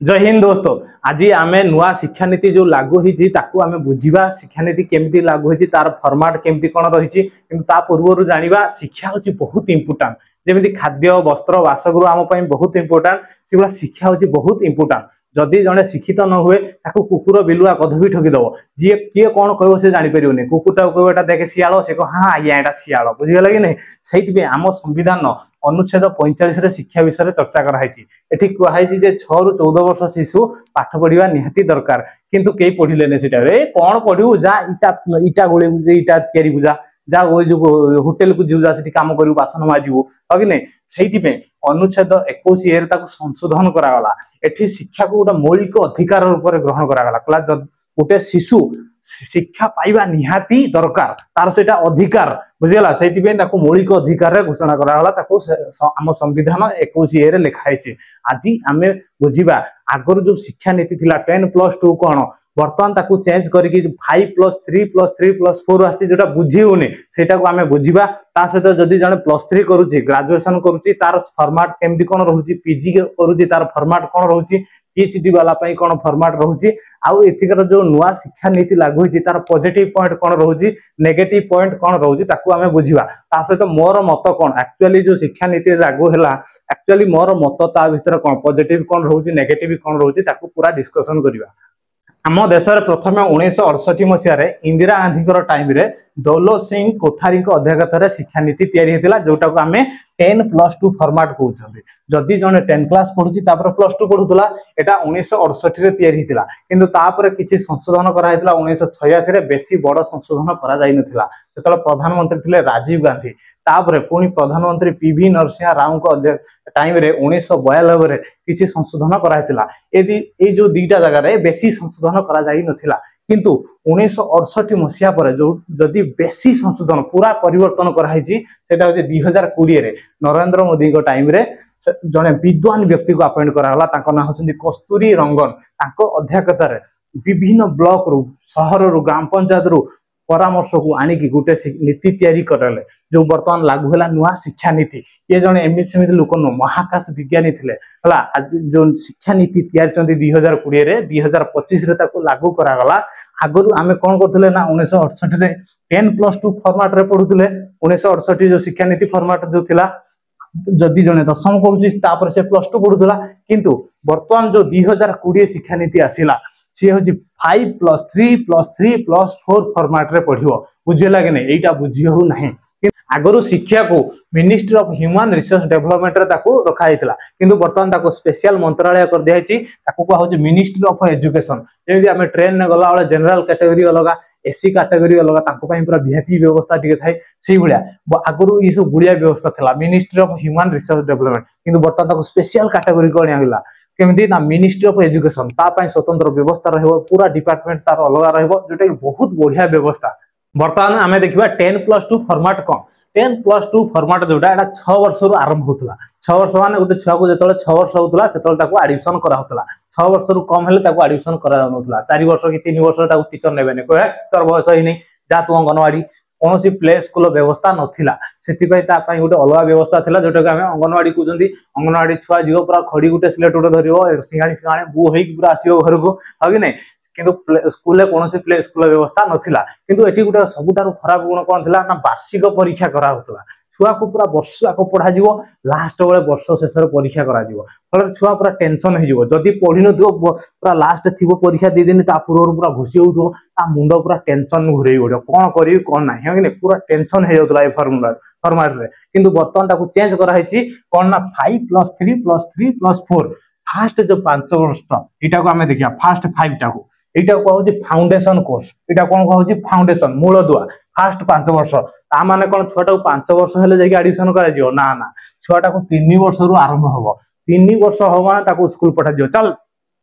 जय हिंद दोस्तों। आज आम नुआ शिक्षा नीति जो लागू होती आम बुझा शिक्षा नीति केमती लागू होती तार फर्माट केमती कौन रही पूर्व जाना शिक्षा हूँ बहुत इंपोर्टाट जमी खाद्य वस्त्र बासगृह आम बहुत इंपोर्टाट से शिक्षा हूँ बहुत इंपोर्टाट जदि जड़े शिक्षित न हुए कुकुर बिलुआ कद भी ठकीदब जी किए कौन कह से जापर कुकुरटा कह देखे शियाल से कह हाँ आज्ञा यहाँ शियाल बुझीगला कि नहीं से आम संविधान अनुच्छेद 45 शिक्षा विषय चर्चा कराई कहुई 6 ରୁ 14 वर्ष शिशु पाठ पढ़ा निहाती दरकार किंतु कई पढ़िले से कौन पढ़ू जा इटा इटा गोले इटा तैयारी जा जा जो होटेल को जीव जा कम करू बासन माजू हाँ कि नहीं से अनुच्छेद 21 संशोधन करागला एठी शिक्षा को गोटे मौलिक अधिकार रूप ग्रहण करागला गोटे शिशु शिक्षा पाइबा निहाती दरकार तार से अधिकार बुझीगला से मौलिक अधिकार घोषणा करागला आम संविधान 21 लिखाई। आज आम बुझा आगर जो शिक्षा नीति थिला 10+2 कौन बर्तमान ताकू चेंज करके 5+3+3+4 आसी जोटा बुझी होनी सेटा को आम बुझा सहित जदि जड़े +3 करुच्ची ग्रेजुएशन करुच्ची तार फॉर्मेट केमती कौन रोचे पीजी करुच्ची तार फॉर्मेट कौन रोचे पीएचडी वाला कौन फॉर्मेट रोचे आउ एथिकर जो नुआ शिक्षा नीति लागू होती तार पॉजिटिव पॉइंट कौन रोचे नेगेटिव पॉइंट कौन रोचे ताकू आम बुझा सहित मोर मत कौन एक्चुअली जो शिक्षा नीति लागू है एक्चुअली मोर मत ता भीतर कौन पॉजिटिव कौन रोचे नेगेटिव कौन रोचे ताकू पूरा डिस्कशन करवा। आम देश प्रथम 1968 मसीह इंदिरा गांधी टाइम रे दौलत सिंह कोठारी अध्यक्षतार शिक्षा नीति या जोटा को आम 10+2 फॉर्मेट कहते जदि जड़े 10 क्लास पढ़ुची +2 पढ़ुला यहाँ 1968 किंतु तापर किसी संशोधन कराइला 1986 बेसी बड़ संशोधन करा जो प्रधानमंत्री थे राजीव गांधी तापर पुणी प्रधानमंत्री पीवी नरसिंह राव टाइम रे 1992 किसी संशोधन कराइला ये जो दीटा जगह बेसी संशोधन करा किंतु 1968 मसीहा पर जो जदि बेसी संशोधन पूरा परिवर्तन कराई सेटा होचे 2020 नरेंद्र मोदी टाइम रे जड़े विद्वान व्यक्ति को अपॉइंट कराला ना होचंदी कस्तूरी रंगन अध्यक्षतार विभिन्न ब्लॉक रु शहर रु ग्राम पंचायत रु परामर्श को आनिकी गोटे नीति तैयारी करले जो बर्तमान लागू है नुआ शिक्षा नीति ये जड़े एमती सेमती लोक नु महाकाश विज्ञानी थे आज जो शिक्षा नीति तैयारी 2020 2025 लागू करागला आगु आम कौन करते ना 1968 10+2 फॉर्मेट रे पढ़ुले 1968 जो शिक्षा नीति फॉर्मेट जो थिला जदि जड़े दशम करुच्ची से +2 पढ़ुला किंतु बर्तमान जो 2020 शिक्षा नीति आसला सी हूँ 5+3+3+4 फॉर्मेट रे पढ़ो बुझेगा कि नहीं यहाँ बुझी हो ना आगु शिक्षा को ministry of human resource development रखाई किंतु बर्तमान स्पेशल मंत्रालय कर दिखाई कहूँ मिनिस्ट्री ऑफ एजुकेशन जमी आम ट्रेन में गला जनरल कैटेगरी अलग एसी कैटेगरी अलग पूरा वीआईपी व्यवस्था टी थाए से भाया आगु ये सब गुड़िया व्यवस्था था ministry of human resource development किंतु बर्तमान स्पेशल कैटेगरी को अणागला केमती ना मिनिस्ट्री ऑफ एजुकेशन स्वतंत्र व्यवस्था पूरा डिपार्टमेंट तार अलग रोटा कि बहुत बढ़िया व्यवस्था। बर्तमान आम देखा 10+2 फॉर्मेट कौन 10+2 फॉर्मेट जोटा 6 वर्ष रु आरंभ होता 6 वर्ष मान गोटे छुआ को जो 6 वर्ष होता से आडमिशन कराला 6 वर्ष रु कम हेल्ले आडमिशन करा 4 वर्ष कि 3 वर्ष टीचर ने कहे तोर बयस ही नहीं जा तू अंगनवाड़ी कौन सी प्ले स्कूल व्यवस्था नाला से गोटे अलग व्यवस्था था जोटा कि अंगनवाड़ी कहते अंगनवाड़ी छुआ जीव पूरा खड़ी गोटे स्लेट गोटे धर सिंगाणी फिंगाणी बू हो पूरा आसो घर को हाँ कि नहीं किंतु स्कूल कौन प्ले स्कूल व्यवस्था नाला किंतु ये गोटे सबुठ खराब गुण कौन थी ना वार्षिक परीक्षा कराला छुआ को पूरा वर्ष आक पढ़ा लास्ट बेले वर्ष शेष परीक्षा फल छुआ पूरा टेंशन होदी पढ़ी न पूरा लास्ट थी परीक्षा दी दिन पूर्व पूरा घुसी हो मुंड पूरा टेंशन घूरे उठो कौन करी कौन ना कि पूरा टेंशन हो जाता है फॉर्मेट रे किंतु बर्तमान चेंज कराई कौन ना 5+3+3+4 फास्ट जो 5 वर्ष यहाँ को आम देखिए फास्ट 5 टा को यहाँ कहूँ फाउंडेशन कोर्स यहाँ कौन कहूँ फाउंडेशन मूल दुआ फास्ट 5 वर्ष माने कौन छुआ 5 वर्ष हेल्ले आडमिशन कर ना ना छुआटा को 3 वर्ष रु आरंभ हम 3 वर्ष हम माने स्कूल पठा चल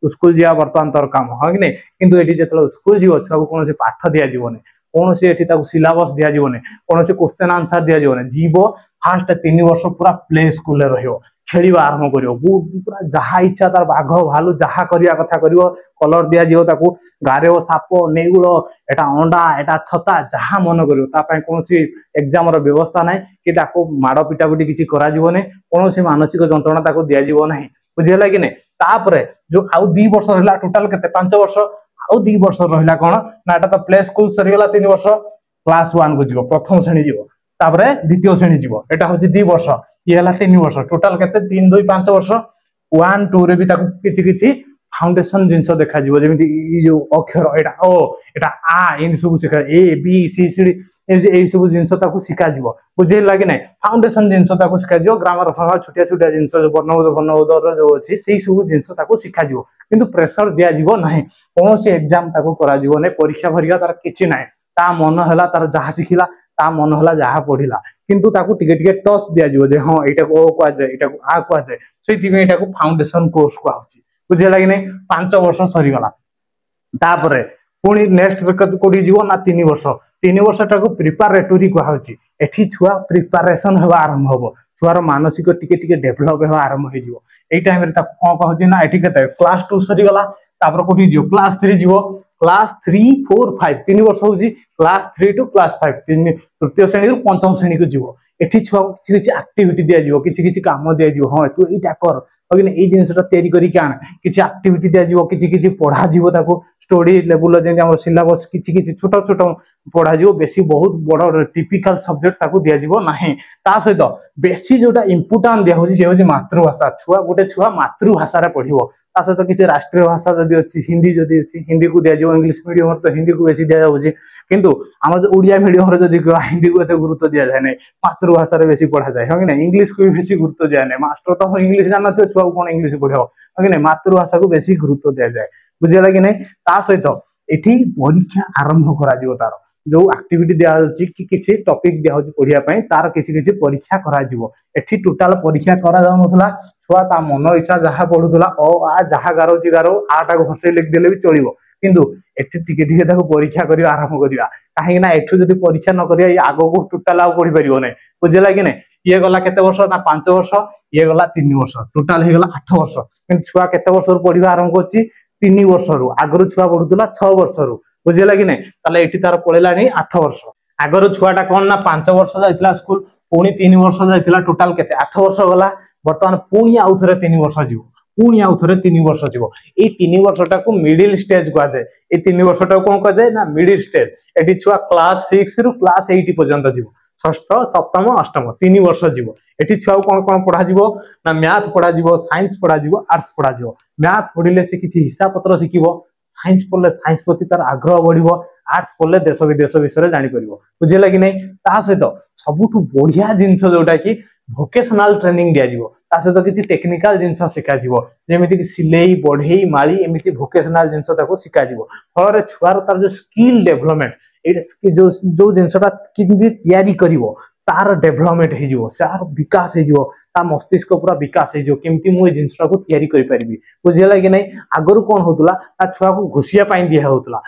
स्कूल जा बर्तमान तोर काम हाँ कि नहीं किंतु ये जो स्कूल जीव छुआ को कौन पाठ दिजावन कौन सी सिलेबस दिजावन कौन क्वेश्चन आंसर दिजावन जीव फास्ट 3 वर्ष पूरा प्ले स्कूल खेल आरंभ कर पूरा जहाँ इच्छा तार बाघ भालू जहाँ करने कथा कर कलर दिजाव गारेव साप नेउल एटा अंडा एटा छता जहाँ मन कर कौन एग्जाम व्यवस्था ना कि माड़ पिटापिटी किसी कौन मानसिक जंत्रणा दिजाव ना बुझीगला कि नहीं तापर जो आउ 2 वर्ष रहा टोटाल केते 5 वर्ष आउ 2 वर्ष रहा कौन ना एटा तो प्ले स्कूल सरीगला 3 वर्ष क्लास 1 को जीवो प्रथम श्रेणी जीवो तापर द्वितीय श्रेणी जीवो एटा होची 2 वर्ष ये हला 3 वर्ष टोटाल केते 3 2 5 वर्ष 1 2 रे भी ताकू किछि किछि फाउंडेशन जिनस देखा जीवो जेमिति ई जो अक्षर एटा ओ एटा आ इन सब सिखा A B C C D A सब जिनस ताकू सिखा जीवो बुझे लागे नै फाउंडेशन जिनस ताकू सिखा जीवो ग्रामर फॉर्म छोटिया छोटिया जिनस जो वर्णबोध जो अछि सेही सब जिनस ताकू सिखा जीवो किंतु प्रेशर दिया जीवो नाही कोन से एग्जाम ताकू करा जीवो नै परीक्षा भरिया तार किछि नै ता मन हला तार जहा सिखिला ता मन हला जहा पढिला किंतु ताकू टिके टिके टच दिया जीवो जे हां एटा को आ जाय एटा को आ को आ जाय सेति में एटा को फाउंडेशन कोर्स को आउची बुझे लागे नै 5 वर्ष सरी गला तापरे पुनी नेक्स्ट कोडी जीवो ना 3 वर्ष 3 वर्ष टाको प्रिपरेटरी को आउची एठी छुआ प्रिपरेशन हेबा आरंभ होबो छुआर मानसिक टिके टिके डेवलप हेबा आरंभ हो जीवो एई टाइम रे ता कोन कहउची ना एठी केते क्लास 2 सरी गला तापर कोठी जीवो क्लास 3 जीवो क्लास 3 4 5 3 वर्ष होजी क्लास 3 टू क्लास 5 तृतीय श्रेणी रु पंचम श्रेणी को जीवो एठी छुआ किछि किछि एक्टिविटी दिया जीवो किछि किछि काम दिया जीवो हां तू एटा कर अगिन एई जिंसटा तयारी करी कान किछि एक्टिविटी दिया जीवो किछि किछि पढा जीवो ताको स्टडी लेवल जे हमर सिलेबस किछि किछि छोटो छोटो पढा जीवो बेसी बहुत बड़ टिपिकल सब्जेक्ट ताको दिया जीवो नाही ता सहित बेसी जोटा इंपोर्टेंट दिया होजी जे होजी मातृभाषा छुआ गोटे छुआ मातृभाषा रे पढिबो ता सहित किछि राष्ट्रीय भाषा जदी अछि हिंदी जदी अछि हिंदी को दिया जीवो इंग्लिश मीडियम तो हिंदी को बेसी दिया होजी किंतु हमर ओडिया मीडियम रे जदी हिंदी को एते गुरुत्व दिया जाय नै मातृभाषा रे बेसी पढ़ा जाय हगे नै इंग्लिश को भी बेसी गुरुत्व दिया नै मास्टर तो इंग्लिश जाना तो छुआ कोन इंग्लिश पढियो हगे नै मातृभाषा को बेसी गुरुत्व दिया जाय बुझिला कि नै ता सहित एठी परीक्षा आरंभ करा जिवो तार जो एक्टिविटी दिया होची कि किछि टॉपिक दिया होची पढिया पई तार किछि किछि परीक्षा करा जिवो एठी टोटल परीक्षा करा जाउ नथला छुआ ता मन इच्छा जहा पढुतला ओ आ जहा गारोची गारो आटा को हसे लिख देले भी चलिबो किंतु एठी टिके टिके ताको परीक्षा करिवा आरंभ करिवा काहे ना एठु जदी परीक्षा न करिया ई आगो को टोटल आ पढि परिबो नै बुझिला कि नै ये गला केते वर्ष ना 5 वर्ष ये गला 3 वर्ष टोटल हे गला 8 वर्ष किंतु छुआ केते वर्ष रु पढिवा आरंभ करची 3 वर्ष रु आगरु छुआ पढुतला 6 वर्ष रु बुझिला कि नै ताले एठी तार पळेलानी 8 वर्ष आगरु छुआटा कोन ना 5 वर्ष जाइतला स्कूल पुणी 3 वर्ष जाइतला टोटल केते 8 वर्ष गला वर्तमान पुणी आउ थरे 3 वर्ष जीवो पुणी आउ थरे 3 वर्ष जीवो ए 3 वर्षटा को मिडिल स्टेज को जाय ए 3 वर्षटा कोन को जाय ना मिडिल स्टेज एठी छुआ क्लास 6 रु क्लास 8 पर्यंत जीवो षष्ठ सप्तम अष्टम 3 वर्ष जीवो एठी छुआ कोन कोन पढा जीवो ना मैथ पढा जीवो साइंस पढा जीवो आर्ट्स पढा जीवो मैथ पढिले से किछि हिसाब पत्र शिखिबो साइंस पढले साइंस प्रति तार आग्रह बढ़िबो आर्ट्स पढले देश विदेश विषय जानि परिबो बुझिला कि नै ता सहित सबुठु बढ़िया जिंस जोटा कि भोकेशनल ट्रेनिंग दिया जीवो ता सहित किछि टेक्निकल जिंस शिखा जीवो जेमिति कि सिलेई बढ़ेई माली एमिति भोकेशनल जिंस ताको शिखा जीवो फଳରେ छुआर तार जो स्किल डेवलपमेंट ए जो जिंसटा किबि तयारी करिवो तार डेवलपमेंट हे जीवो सार विकास हे जीवो ता मस्तिष्क पूरा विकास हे जीवो केमति मु ए जिंसटा को तयारी करि परिबी बुझिला कि नै आगरु कोन होतला ता छुआ को घुसिया पाई दिया होतला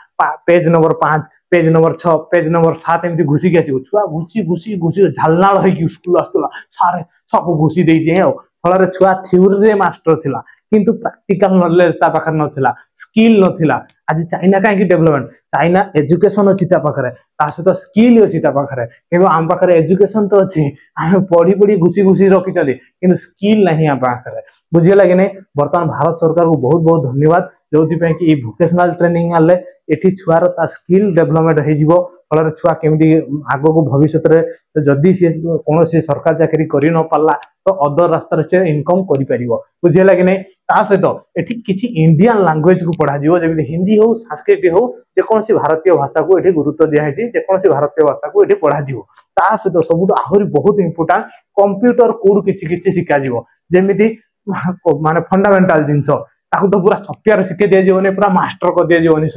page number 5 page number 6 page number 7 एमति घुसी के आसीबो छुआ घुसी घुसी घुसी झालनाळ होई कि स्कूल आस्तला सारे सब घुसी देई जे फଳରେ छुआ थ्योरी रे मास्टर थिला किंतु प्रैक्टिकल नॉलेज ता पाखर नथिला स्किल नथिला आज चाइना काहे कि डेवलपमेंट चाइना एजुकेशन अछि ता पाखरे ता सहित स्किल अछि ता पाखरे किंतु हम पाखरे एजुकेशन तो अछि हम पढी पढी घुसी घुसी रखि चली किंतु स्किल नहीं हम पाखरे बुझिला कि नै वर्तमान भारत सरकार को बहुत बहुत धन्यवाद जोथि पे कि ई वोकेशनल ट्रेनिंग आले एठी छुआर ता स्किल डेवलपमेंट हे जीवो फଳରେ छुआ केमि आगो को भविष्य रे जदी से कोनोसी सरकार चाकरी करि न पाला तो अदर रास्ता से इनकम करि परिबो बुझिला कि नै ता सहित एठी किछि इंडियन लैंग्वेज को पढा जीवो जेमि हिंदी हो संस्कृत हो जे कोनसी भारतीय भाषा को एठी गुरुत्व दिया है जे कोनसी भारतीय भाषा को एठी पढा जीवो ता सहित सबुट आहुरी बहुत इंपोर्टेंट कंप्यूटर कोड किछि किछि सिखा जीवो जेमिति माने फंडामेंटल जिंस ताकू तो पूरा सॉफ्टवेयर सिखे दिया जीवो ने पूरा मास्टर को दिया जीवो नि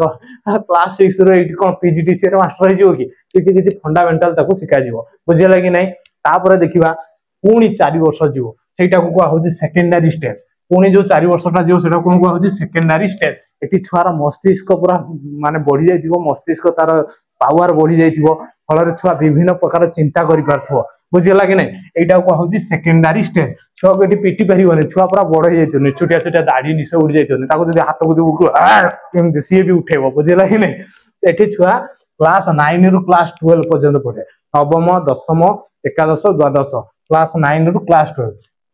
क्लास 6 रो एठी कोन पीजीडीसी रे मास्टर हे जीवो कि किछि किछि फंडामेंटल ताकू सिखा जीवो बुझिला कि नै तापर देखिबा पुणी 4 वर्ष जीवो सेटा को होजी सेकेंडरी स्टेज पुणी जो 4 वर्षटा जीवो सेटा को होजी सेकेंडरी स्टेज एठी छुआर मस्तिष्क पूरा माने बढ़ी जाय जीवो मस्तिष्क तार पावर बढ़ी जाय जीवो फଳରେ छुआ विभिन्न प्रकार चिंता करि पारथो बुझिला कि नै एटा को होजी सेकेंडरी स्टेज छुआ को एठी पिटी परिबोने छुआ पूरा बड़ हे जैतोने छोटिया छोटिया दाढ़ी निसे उड़ जैतोने ताको जदी हाथ को दे केम सी भी उठेबो बुझिला कि नै एठी छुआ क्लास 9 रु क्लास 12 पर्यंत पढे नवम दशम एकादश द्वादश क्लास 9 रु क्लास 12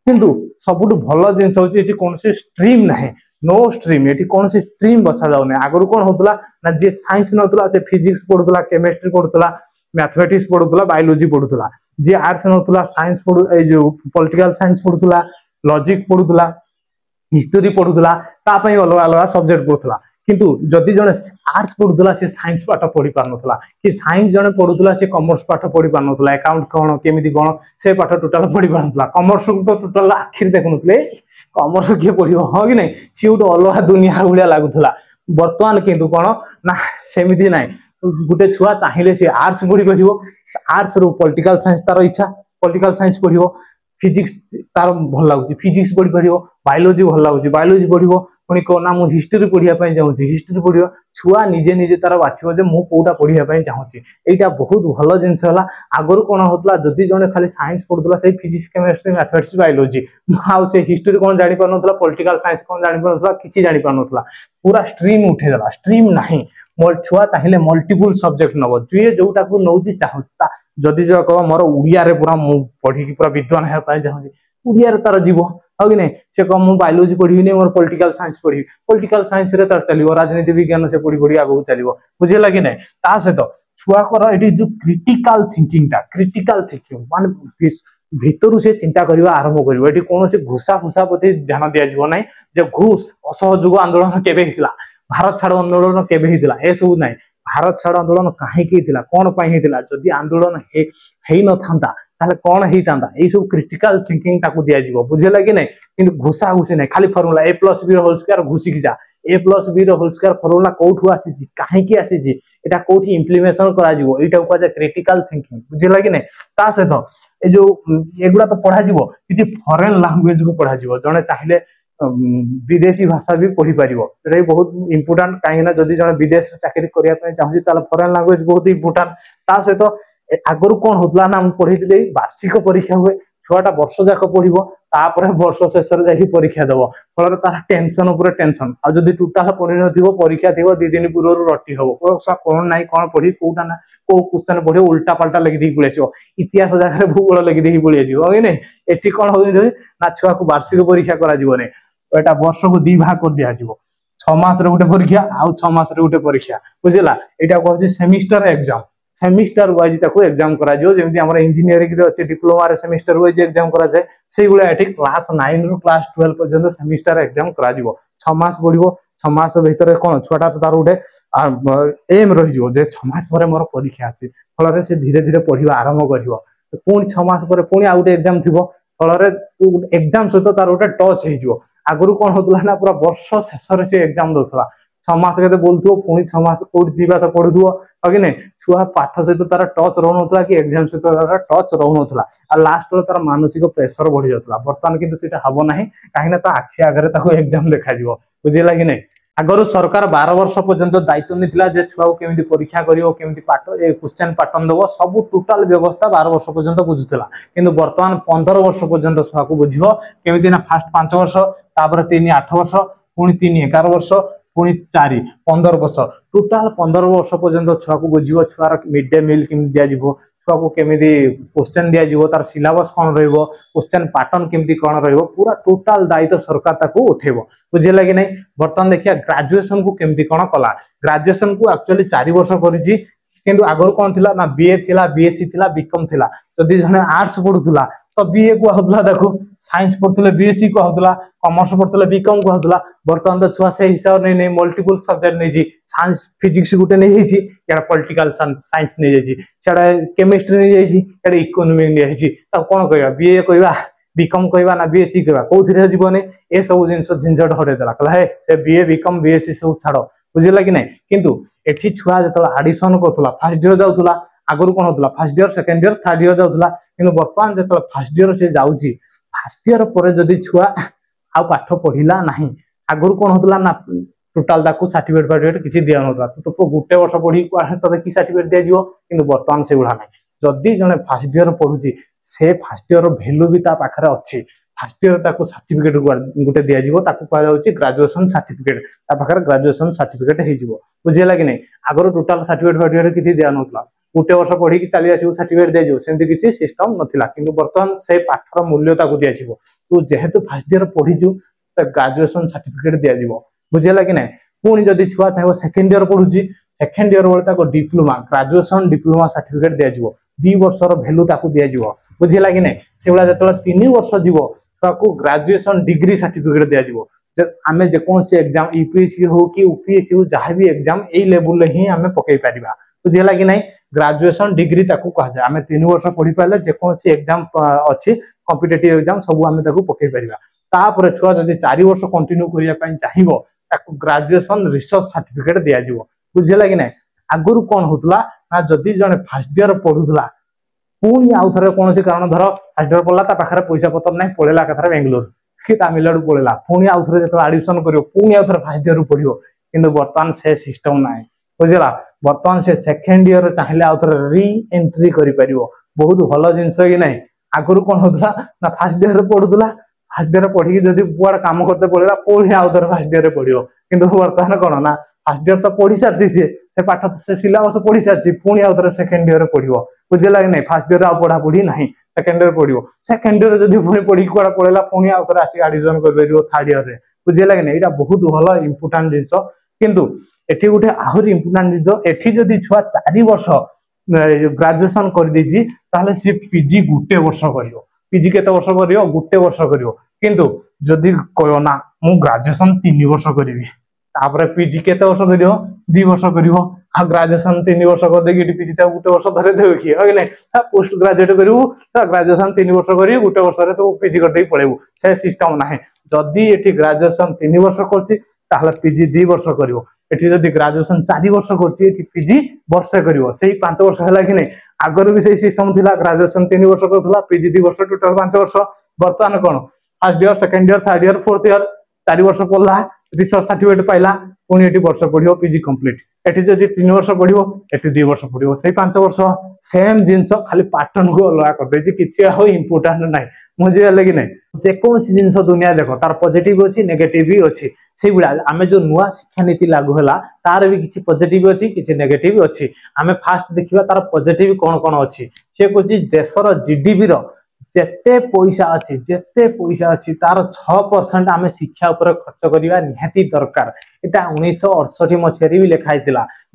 किंतु सबुठ भल जिन हूँ कौन स्ट्रीम ना नो स्ट्रीम ये कौन स्ट्रीम बछा जाऊना आगुरी कौन होता ना जी साइंस नौला से फिजिक्स पढ़ुला केमिस्ट्री पढ़ुला मैथमेटिक्स पढ़ुला बायोलोजी पढ़ुला जी आर्ट्स नौला साइंस पढ़ु जो पॉलिटिकल साइंस पढ़ुला लॉजिक पढ़ुला हिस्टोरी पढ़ुला अलग अलग सब्जेक्ट पढ़ुला किंतु जदि जने आर्ट्स पढ़ुला से साइंस पाठ पढ़ी पार नथला कि साइंस जने पढ़ुला से कॉमर्स पाठ पढ़ी पार नथला अकाउंट कोन केमिति कोन से पाठ टोटल पढ़ी पार नथला कॉमर्स को तो टोटल आखिर देखु नथले कॉमर्स के पढ़ियो हो कि नै सी उठ अलग दुनिया भलिया लागुथला वर्तमान किंतु कोन ना सेमिति नै गुटे छुआ चाहिले से आर्ट्स पढ़ी परिबो आर्ट्स रो पॉलिटिकल साइंस तार इच्छा पॉलिटिकल साइंस पढ़िबो फिजिक्स तार भल लगुच फिजिक्स पढ़ी पार बायोलोजी भल लगुच बायोलोजी पढ़ो पुणी कौन ना हिस्ट्री पढ़ाई चाहूँगी हिस्ट्री पढ़ो छुआ निजे निजे तार बाछिबो जे मु कोटा पढ़ाई चाहूँगी एटा बहुत भल जिनस है आगुरी कौन होता जदि जने खाली साइंस पढ़ुला से फिजिक्स केमिस्ट्री मैथमेटिक्स बायोलोजी आउ से हिस्ट्री कौन जानि पार नथला पॉलिटिकल साइंस कौन जानि पार नथला किछि जानि पार नथला पूरा स्ट्रीम उठेदेला स्ट्रीम नाही छुआ चाहिए मल्टीपल सब्जेक्ट नब जी जोटा को नौची चाहता जदि जो कह मोर उड़िया रे पूरा मु पढ़ी पूरा विद्वान है चाहूँगी उड़िया रे तार जीव हाँ कि नहीं से कह मुझे बायोलोजी पढ़ी मोर पॉलिटिकल साइंस पढ़ी पॉलिटिकल साइंस रे तार चलो राजनीति विज्ञान से पढ़ी पढ़ी आगे चलो बुझेगा कि नहीं ता सहित छुआकर ये जो क्रिटिकल थिंकिंग माने भितर से चिंता करने आरंभ कर कौन से घुसा फुसा प्रति ध्यान दिज्व ना जे घुष असहयोग आंदोलन केबे भारत छाड़ आंदोलन केबे होता ए सब ना भारत छाड़ आंदोलन कहीं कौन जदि आंदोलन है न था ताले कौन होता यही सब क्रिटिकल थिंकिंग ताकू दिज्व बुझेगा कि नहीं कि घुसा घुसी नहीं खाली formula a plus b whole square घुसिक जा a plus b whole square formula कौटू आसी कहीं आसी एटा कौटी इम्प्लीमेशन करा क्रिटिकल थिंकिंग बुझेगा कि नहीं ता सहित ए जो एगुड़ा तो पढ़ा कि फॉरेन लैंग्वेज को पढ़ा जड़े चाहिए विदेशी भाषा भी पढ़ी पार बहुत इंपोर्टाट कहीं जदि जन विदेश चाकरी करने चाहूँगी फॉरेन लैंग्वेज बहुत इंपोर्टाट ता सहित आगुरी कौन होता ना पढ़ी वार्षिक परीक्षा हुए छुआटा वर्ष जाक पढ़ो तापर वर्ष शेष परीक्षा दब फल तार टेंशन उपर टेंशन आदि टोटाल पढ़ी न परीक्षा थी 2 दिन पूर्व रटी हम कौन ना कौन पढ़ी कौटा ना कौ क्वेश्चन पढ़े उल्टा पाल्टा लिखिदी पलि इतिहास जगह भूगोल लिखिदी पलि कि नहीं एटी कौन हो ना छुआ को वार्षिक परीक्षा करा वर्ष को 2 भाग कर दिज्व 6 मास गोटे परीक्षा आउ 6 मास गोटे परीक्षा बुझेगा यहाँ कहते semester exam semester wise exam करा जमी आम इंजीनियरिंग अच्छे डिप्लोमा रे सेमिस्टर वाइज एग्जाम करा जाए से क्लास 9 रु क्लास 12 पर्यंत सेमिस्टर एग्जाम करा 6 मास पढ़ो 6 मास भीतर कौन छुआटा तार गोटे एम रही 6 मास पर मोर परीक्षा अच्छी फल से धीरे धीरे पढ़ा आरंभ कर पुणी 6 मास पर पुणी आउ गोटे एग्जाम थी फल एग्जाम सहित तार गोटे टच हो आगुरी कौन होता ना पूरा वर्ष शेष से एग्जाम दौला 6 मास के बोलू पुणी 6 मास कौटी पढ़ुव कि नहीं छुआ पाठ सहित तार टच रोना कि एग्जाम सहित तार टच रोना लास्ट तार मानसिक प्रेसर बढ़ी जाता बर्तमान किंतु हम ना कहीं आखि आगे एग्जाम देखा बुझेगा कि नहीं आगु सरकार 12 वर्ष पर्यंत दायित्व नहीं छुआ को केमी परीक्षा करमी पाठ क्वेश्चन पैटर्न दब सब टोटाल व्यवस्था 12 वर्ष पर्यंत बुझुला किंतु वर्तमान 15 वर्ष पर्यंत छुआ को बुझो केमी ना फास्ट 5 वर्ष तापर 3 8 वर्ष पुणी 3 11 वर्ष पुणी 4 15 वर्ष टोटाल 15 वर्ष पर्यंत छुआ को बुझो छुआर मिड डे मिल केमी दिज्व छुआ को केमी क्वेश्चन दिज्व तार सिलेबस कौन क्वेश्चन पैटर्न केमी कौन पूरा टोटाल दायित्व सरकार ताको उठेब बुझेगा कि नहीं बर्तमान देखिए ग्रेजुएशन को केमी कौन कला ग्रेजुएशन को एक्चुअली 4 वर्ष करिछि किंतु आगुरी कौन थिला ना बीए थिला बीएससी थिला बीकॉम थिला जदि जने आर्ट्स पढ़ुला तो बीए को होतला देखो साइंस पढ़ुले बीएससी को होतला कॉमर्स पढ़ुले बीकॉम को होतला बर्तमान तो छुआ से हिसाब नहीं मल्टीपल सब्जेक्ट नहीं जी साइंस फिजिक्स गुटे नहीं जी यार पॉलिटिकल साइंस नहीं जी सेडा केमिस्ट्री नहीं जी यार इकोनॉमी नहीं जी त कोन कहबा बीए कहबा बीकॉम कहबा ना बीएससी कहबा कोथिरे जीवने ए सब जिंस झंझट हटे देला कहला हे से बीए बीकॉम बीएससी सब छाड़ बुझेला कि नहीं किंतु एठी छुआ जतला एडिशन करथला फर्स्ट ईयर जाउथला आगुरी कौन होता first year second year third year जाउथला किंतु वर्तमान जतला फर्स्ट ईयर से जाउची फर्स्ट ईयर पर जदि छुआ आ पाठ पढ़िला नहीं आगुरी कौन होता ना टोटाल ताकू सर्टिफिकेट फार्टिफिकेट किसी दिया नथला तो गोटे वर्ष पढ़ी तते कि सर्टिफिकेट दिज्व किंतु वर्तमान से गुड़ा नहीं जदि जने फर्स्ट ईयर पढ़ुची से फर्स्ट ईयर वैल्यू भी ता पाखरे अछि फर्स्ट ईयर ताकू सर्टिफिकेट गोटे दिज्व ताकू कहा जाउची ग्रेजुएशन सर्टिफिकेट ता पाखरे ग्रेजुएशन सर्टिफिकेट हे जिवो बुझेला कि नहीं आगुरी टोटाल सर्टिफिकेट फार्टिफिकेट किसी दिया नथला गोटे वर्ष पढ़ी चली आसू सर्टिफिकेट दिया सेमती किसी सिस्टम नथिला किंतु बर्तमान से पाठर मूल्य दिया तू जेहेतु फर्स्ट ईयर पढ़ीचु ग्रेजुएशन सर्टिफिकेट दिया बुझेगा कि ना पुणी जदि छुआ चाहिए सेकेंड ईयर पढ़ुची सेकेंड ईयर बेले डिप्लोमा ग्रेजुएशन डिप्लोमा सर्टिफिकेट दिया 2 वर्षर भैल्यू दिया बुझेगा कि ना से जो 3 वर्ष जीव छुआ को ग्रेजुएशन डिग्री सर्टिफिकेट दिया आम जेकोसी एग्जाम यूपीएससी हो कि यूपीएससी हो जहाँ भी एग्जाम यही लेवल ही आम पकई पार बुझेगा कि ना ग्रेजुएशन डिग्री कह जाए आम 3 वर्ष पढ़ी पारे जेकोसी एग्जाम अच्छी कॉम्पिटिटिव एग्जाम सब आम पकई पार छुआ जब 4 वर्ष कंटिन्यू करने चाहिए ग्रेजुएशन रिसर्च सर्टिफिकेट दिया बुझेगा कि ना आगुरी कौन होता ना जदि जड़े फास्ट ईयर पढ़ुला पुणी आउ थे कौन कारण धर फास्ट ईयर पढ़ला पाखे पैसा पतर ना पड़ेगा कथा बेंगलोर कि तामिलनाडु पड़ेगा पुणी आउ थे जो एडमिशन कर पुणी आउ थे फास्ट ईयर पढ़ो कि बर्तमान से सिस्टम ना बुझेगा बर्तमान से सेकेंड ईयर चाहिए आउ थे री एंट्री कर बहुत भल जिनस कि ना आगुरी कौन होता ना फास्ट ईयर पढ़ुला फास्ट ईयर पढ़ी जब बुआड़े कम करते पड़ेगा पुणी आउ थे फास्ट ईयर पढ़ो कि बर्तमान कौन ना फास्ट ईयर तो पढ़ी सारी से पाठ से सिलेबस पढ़ी सारी पुणी आउ थे सेकेंड ईयर पढ़ो बुझेगा कि नहीं फास्ट ईयर आउ पढ़ा पढ़ी ना सेकेंड ईयर पढ़ो सेकेंड ईयर जब पुणी पढ़ी कड़ा पड़ेगा पुणी आउ थे आसिक एडमिशन कर थर्ड ईयर में बुझेगा कि नहीं यहाँ बहुत भल इंपोर्टाट जिनस किंतु एठी गोटे आहरी इंपोर्टाट जिन एठी जदि छुआ 4 वर्ष ग्रेजुएशन कर देछि ताहले से पीजी गोटे वर्ष करियो पीजी केते वर्ष करियो गोटे वर्ष करियो किंतु जदि कयो ना मु ग्रेजुएशन 3 वर्ष करिवि तापर पीजी केते वर्ष करियो 2 वर्ष करियो आ ग्रेजुएशन 3 वर्ष कर देगी पीजी ता गोटे वर्ष धरे देबे कि हो कि नै पोस्ट ग्रेजुएट करिवु ता ग्रेजुएशन 3 वर्ष करियो गोटे वर्ष रे तो पीजी कर देई पळेबु से सिस्टम नाही जदि एठी ग्रेजुएशन 3 वर्ष करछि ताहले पीजी 2 वर्ष करियो एठी जदि ग्रेजुएशन 4 वर्ष करछि एठी पीजी वर्ष करियो सेही 5 वर्ष होला कि नै आगर भी सही सिस्टम थिला ग्रेजुएशन 3 वर्ष करथला पीजी 2 वर्ष टोटल 5 वर्ष वर्तमान कोन first year second year third year fourth year 4 वर्ष पढ़ला रिसर्च सर्टिफिकेट पाइला पुणी एटी वर्ष पढ़ियो पीजी कंप्लीट एटी जदि 3 वर्ष पढ़ियो एटी 2 वर्ष पढ़ियो सेही 5 वर्ष सेम जिंस खाली पैटर्न को अलग कर देछि किछि हो इंपोर्टेंट नाही मुझे लगे नै जे कोन सी जिंस दुनिया देखो तार पॉजिटिव अछि नेगेटिव भी अछि सेही बुला आमे जो नुवा शिक्षा नीति लागू होला तार भी किछि पॉजिटिव अछि किछि नेगेटिव अछि आमे फास्ट देखिबा तार पॉजिटिव कोन कोन अछि से कोछि देशर जीडीपी रो जेते पैसा अच्छी तार 6% आम शिक्षा उपर खर्च करवा निहाती दरकार एटा 1968 मसीह भी लिखाई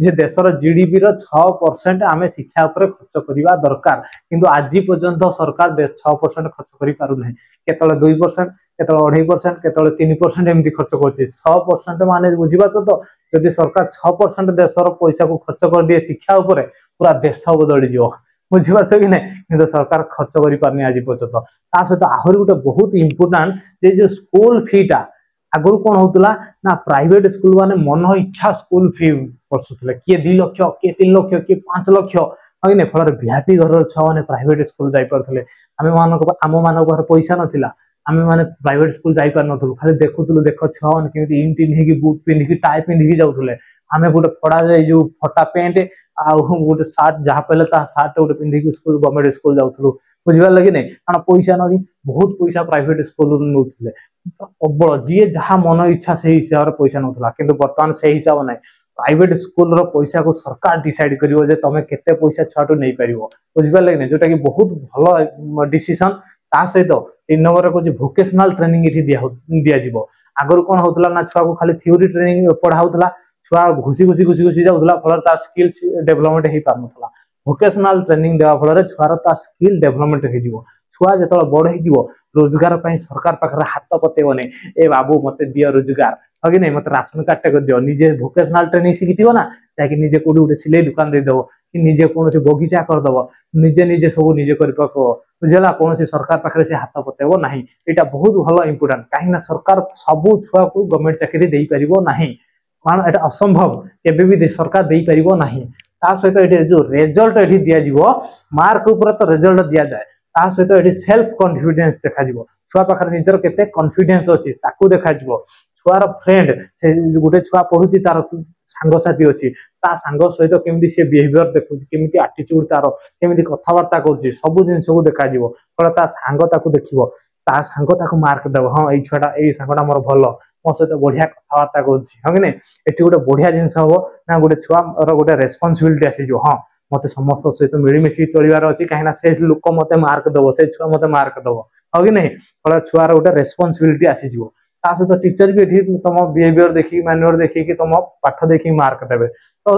जे देशर जीडीपी रो 6% आम शिक्षा उपर खर्च करवा दरकार किंतु आज पर्यंत सरकार 6% खर्च करि पारु नै केतले 2% केतले 2.5% केतले 3% एमती खर्च करछि 6% माने बुझिबा तो जदि सरकार 6% देशर पैसा को खर्च कर दिए शिक्षा उपर पूरा देश बदली जिवो बुझीपार कि नहीं कि सरकार खर्च कर पारनी आज पर्यटन ता सहित आहरी गोटे बहुत इंपोर्टाट जे जो स्कूल फीटा आगुरी कौन होता ना प्राइवेट स्कूल माने मन इच्छा स्कूल फी बसुले किए 2 लाख किए 3 लाख किए 5 लाख हाँ नहीं फल भिआईपी घर छुआ मैंने प्राइवेट स्कूल जापारे आम मान पैसा नाला आम मैंने प्राइवेट स्कूल जापार नु खाली देखुलु देख छुआ मैंने केमी इन टिन बुट पिंधिकी टाई पिंधिकी जाऊे आम गोटे फड़ा जाए जो फटा पैंट आउ गोटे सार्ट जहाँ पहले सार्ट गोटे पिंधिकी स्कूल गवर्नमेंट स्कूल जाऊँ बुझे लगे नहीं कारण पैसा नहीं बहुत पैसा प्राइवेट स्कूल नौले प्रबल जी जहाँ मन इच्छा से हिसाब से पैसा नौला कि बर्तमान से हिसाब ना प्राइवेट स्कूल रो पैसा को सरकार डिसाइड करिवो जे तमे केते पैसा छाटू नहीं पारिवो बुझिबा लगे जोटा कि बहुत भलो डिसीजन ता सहित 3 नंबर को भोकेशनल ट्रेनिंग इठी दिया जिवो आगर कोन होतला ना छुआ को खाली थ्योरी ट्रेनिंग पढ़ा होतला छुआ घुसी घुसी घुसी घुसी जाउतला फल ता स्किल्स डेवलपमेंट हे पारनतला भोकेशनल ट्रेनिंग देवा फल छुआर ता स्किल डेवलपमेंट हे जिवो छुआ जतल बड़ हे जिवो रोजगार पई सरकार पाखरे हाथ पतेबो नै ए बाबू मते दियो रोजगार अगे नहीं मतलब राशन कार्ड टे कर दियो निजे भोकेशनल ट्रेनिंग शिखिथिबो ना जाके निजे कोडी उडे सिलाई दुकान दे देबो कि निजे कोनोसी बगीचा कर देबो निजे निजे सब निजे कर पको बुझला कोनोसी सरकार पाखरे से हाथ पतेबो नाही एटा बहुत भलो इंपोर्टेंट काहे ना सरकार सब छुआ को गवर्नमेंट चाकरी देई परिबो नाही कारण एटा असंभव केबे भी सरकार देई परिबो नाही ता सहित एटे जो रिजल्ट एठी दिया जिवो मार्क ऊपर तो रिजल्ट दिया जाए ता सहित एठी सेल्फ कॉन्फिडेंस देखा जिवो छुआ पाखरे निजर केते कॉन्फिडेंस अछि ताकू देखा जिवो छुआर फ्रेंड से गोटे छुआ पढ़ुची तार सांग साथी अच्छी ता सांग सहित केमिति से बिहेवियर देखुची केमिति एटीट्यूड तार केमिति कथबार्ता करूची सब जिनिस को देखा जिवो फल ता सांग ताकू देखिवो ता सांग ताकू मार्क देबो हां एई छुआटा एई सांगटा मोर भलो मो सहित बढ़िया कथबार्ता करूची हां कि नै एठी गोटे बढ़िया जिनिस हबो ना गोटे छुआ रो गोटे रेस्पोंसिबिलिटी आसी जो हां मते समस्त सहित मिलमिशि चलिबार अछि काहेना से लोक मते मार्क दबो से छुआ मते मार्क दबो हो कि नहीं फल छुआर गोटे रेस्पॉन्सिबिलिटी आसी जिवो ता सहित टीचर भी एठी तुम बिहेवियर देखि मैनर देखि कि तुम पाठ देखि मार्क देबे तो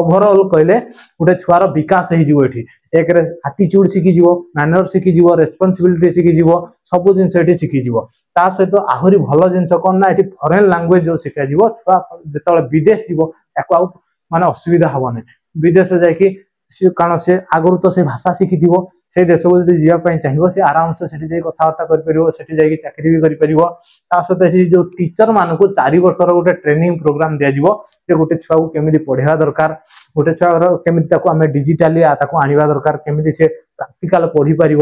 ओवरऑल कहले गोटे छुआर विकास हो जिवो एठी एक रे एटीट्यूड सिखि जिवो मैनर सिखि जिवो रेस्पॉन्सिबिलिटी सिखि जिवो सब जिंस एठी सिखि जिवो ता सहित आहुरी भल जिंस कोन ना एठी फॉरेन लैंग्वेज जो सिखा जिवो छुआ जेतले विदेश जिवो याको माने असुविधा हबने विदेश जाइकी कारण से आगुरी तो से भाषा शिखि से देश को जब जीवाई चाहिए से आराम से कथबार्ता कर चाकरी भी कर जो टीचर मान को 4 वर्षर गोटे ट्रेनिंग प्रोग्राम दि जाव गोटे छुआ को केमी पढ़ा दरकार गोटे छुआ केमी डिजिटाली आने दरकार केमी से प्राक्टिकल पढ़ी पार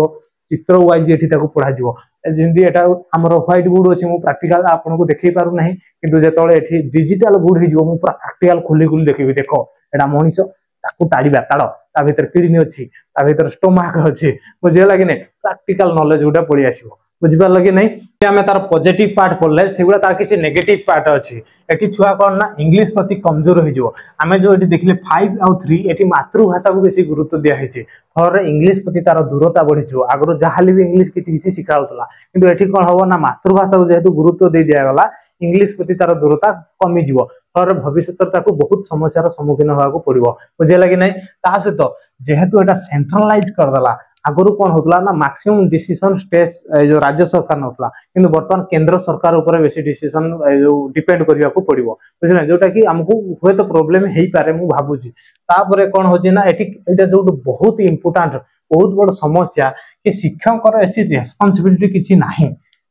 चित्र वाइज ये पढ़ा जमी एटा आम व्हाइट बोर्ड अच्छे मुझे प्राक्टिकल आपको देखे पारना कि जो डिजिटाल बोर्ड हो प्राक्टिकल खोली खोली देखी देख एटा मनीष ताकू ताड़िबा ताड़ ता भीतर किडनी अच्छी ता भीतर स्टोमाक अच्छी बुझीगला कि नहीं प्राक्टिकल नॉलेज गोटे पड़ी आसो बुझिपार कि नहीं आम तार पॉजिटिव पार्ट पढ़ले से गुड़ा तार किसी नेगेटिव पार्ट अच्छी एटी छुआ कौन ना इंग्लिश प्रति कमजोर हो आम जो ये देखिले 5 और 3 ये मातृभाषा को बेसी गुरुत्व दिखाई फल इंग्लिश प्रति तार दूरता बढ़ी आगुरी जहाँ भी इंग्लिश किसी शिखाऊला कि ये कौन हम ना मातृभाषा को जेहेतु गुरुत्व दे दिगला इंग्लिश प्रति तार दूरता कमिज फल भविष्य बहुत समस्यार सम्मुखीन होगा पड़ो बुझेगा कि नहीं सहित जेहेतु एटा सेंट्रलाइज करदेला आगुरी कौन होता ना मैक्सिमम डिसीजन स्टेट जो राज्य सरकार नौला कि बर्तमान केंद्र सरकार उपर बेसी डिसीजन जो डिपेंड करने को पड़ो बुझे जोटा कि आमको हुए तो प्रोब्लेम हो पारे मुझे भावुची तापर कौन हो जो बहुत इंपोर्टाट बहुत बड़ समस्या कि शिक्षक रेस्पॉन्सिबिलिटी किसी ना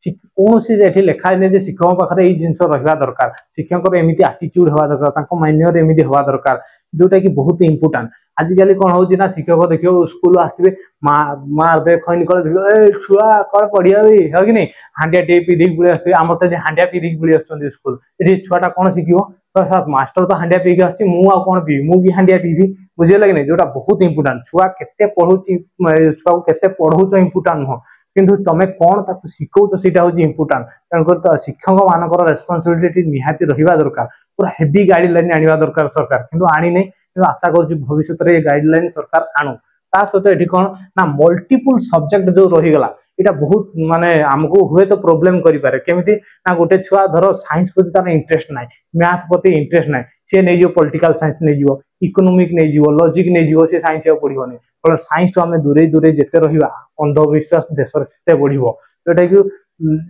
कौन सी लिखाई शिक्षक पाखे ये जिन रहा दरकार शिक्षक एमती आटीट्यूड हवा दरकार मान्यर एमती हवा दरकार जोटा कि बहुत इंपोर्टाट आजिकल कौन हो शिक्षक देखिए स्कूल आसवे मार दे खैनी कर छुआ कौन पढ़िया है कि नहीं हांडिया टे पीधि बुले आस आम तो हांडिया पीधि बुले स्कूल ये छुआटा कौन शिखो तो मास्टर तो हांडिया पीक आसी कौन पीबी मुझे हांडिया पीबी बुझेगा कि नहीं जोटा बहुत इंपोर्टाट छुआ के पढ़ू छुआ को पढ़ाऊ इंपोर्टाट नुह किंतु तुम कौन ताको शिखौच से इंपोर्टाट तेणुकर शिक्षक मान रेस्पॉन्सिबिलिटी निहाती रहा दरकार पूरा हेवी गाइडलाइन आने दरकार सरकार किंतु आनी नहीं कि आशा कर भविष्य में गाइडलाइन सरकार आणु ता सहित ये कौन ना मल्टीपल सब्जेक्ट जो रहीगला यहाँ बहुत माने आमको हुए तो प्रोब्लेम करें केमी ना गोटे छुआ धर साइंस प्रति तार इंटरेस्ट ना मैथ प्रति इंटरेस्ट ना सी नहीं पॉलिटिकल साइंस नहीं इकोनोमिक नहीं लॉजिक नहीं सी साइंस पढ़ोनी फल साइंस तो आम दूरे दूरे जिते रहा अंधविश्वास देश से बढ़ो जोटा कि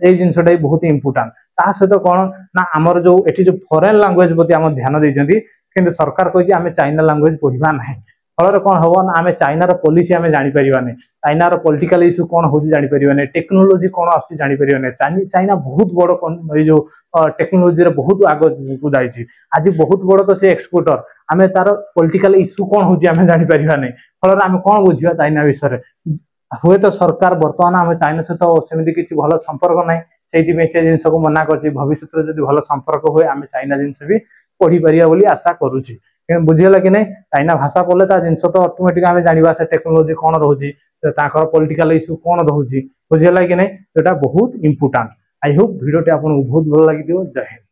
ये जिनटा बहुत इंपोर्टाट ता सहित कौन ना आमर जो ये जो फॉरेन लैंग्वेज प्रति आम ध्यान देती कि सरकार कही आम चाइना लैंग्वेज पढ़ा ना फल कौन हम ना आम चाइनार पॉलिसी आम जापर चाइनार पॉलिटिकल इश्यू कौन हो जापर टेक्नोलोजी कौन आसपर चाइना बहुत बड़ जो टेक्नोलोजी बहुत आग को जाइए आज बहुत बड़ तो से एक्सपोर्टर आम तार पॉलिटिकल इश्यू कौन हो जापर फल आम कौन बुझा चाइना विषय हुए तो सरकार बर्तमान आम चाइना सहित सेमती किसी भल संपर्क ना से जिन को मना कर भविष्य में जो भल संपर्क हुए आम चाइना जिन भी पढ़ी पार आशा करुच्ची बुझीगला कि नहीं चाइना भाषा पढ़ले जिन तो ऑटोमेटिक आम जाना से टेक्नोलोजी कौन रोचे पॉलिटिकल इश्यू कौन रोचे बुझीगला कि नहीं जोटा बहुत इंपोर्टाट आई होप भिडियो आपको बहुत भल लगी जय हिंद।